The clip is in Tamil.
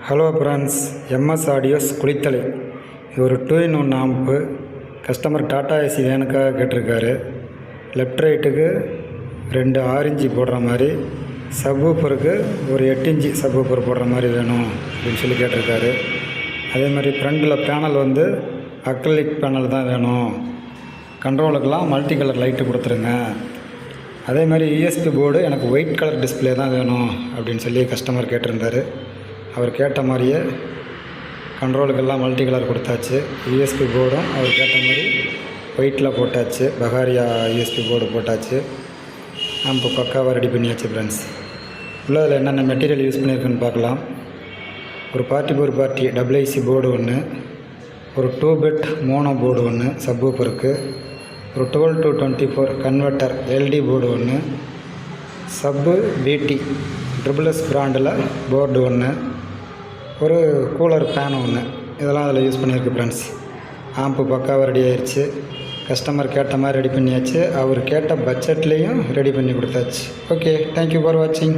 Hello friends, MS audios Kulithalai. இது ஒரு 2-in-1 ஆம்பு. கஸ்டமர் டாடா ஏசி வேனுக்காக கேட்டிருக்காரு. லெஃப்ட் ரைட்டுக்கு 2 6 இன்ச்சு போடுற மாதிரி, சப்வூஃபருக்கு ஒரு 8 இன்ச்சு சப்வூஃபர் போடுற மாதிரி வேணும் அப்படின்னு சொல்லி கேட்டிருக்காரு. அதே மாதிரி ஃப்ரண்டில் பேனல் வந்து அக்ரிலிக் பேனல் தான் வேணும். கண்ட்ரோலுக்கெல்லாம் மல்டி கலர் லைட்டு கொடுத்துருங்க. அதே மாதிரி யூஎஸ்பி போர்டு எனக்கு ஒயிட் கலர் டிஸ்பிளே தான் வேணும் அப்படின்னு சொல்லி கஸ்டமர் கேட்டிருந்தார். அவர் கேட்ட மாதிரியே கண்ட்ரோலுக்கெல்லாம் மல்டி கலர் கொடுத்தாச்சு. யூஎஸ்பி போர்டும் அவர் கேட்ட மாதிரி ஒயிட்டில் போட்டாச்சு. பகாரியா யூஎஸ்பி போர்டு போட்டாச்சு. ஆம்பு பக்காவாக ரெடி பண்ணியாச்சு ஃப்ரெண்ட்ஸ். உள்ளதில் என்னென்ன மெட்டீரியல் யூஸ் பண்ணியிருக்குன்னு பார்க்கலாம். ஒரு பார்ட்டி டபிள்யூசி போர்டு ஒன்று, ஒரு 2 பிட் மோனோ போர்டு ஒன்று சப்வூஃபருக்கு, ஒரு 12 to 24 கன்வெர்ட்டர் எல்டி போர்டு ஒன்று, சப்பு பிடி ட்ரிபிள்எஸ் பிராண்டில் போர்டு ஒன்று, ஒரு கூலர் ஃபேன் ஒன்று. இதெல்லாம் அதில் யூஸ் பண்ணியிருக்கு ஃப்ரெண்ட்ஸ். ஆம்பு பக்காவாக ரெடி ஆயிடுச்சு. கஸ்டமர் கேட்ட மாதிரி ரெடி பண்ணியாச்சு. அவர் கேட்ட பட்ஜெட்லேயும் ரெடி பண்ணி கொடுத்தாச்சு. ஓகே, தேங்க்யூ ஃபார் வாட்சிங்.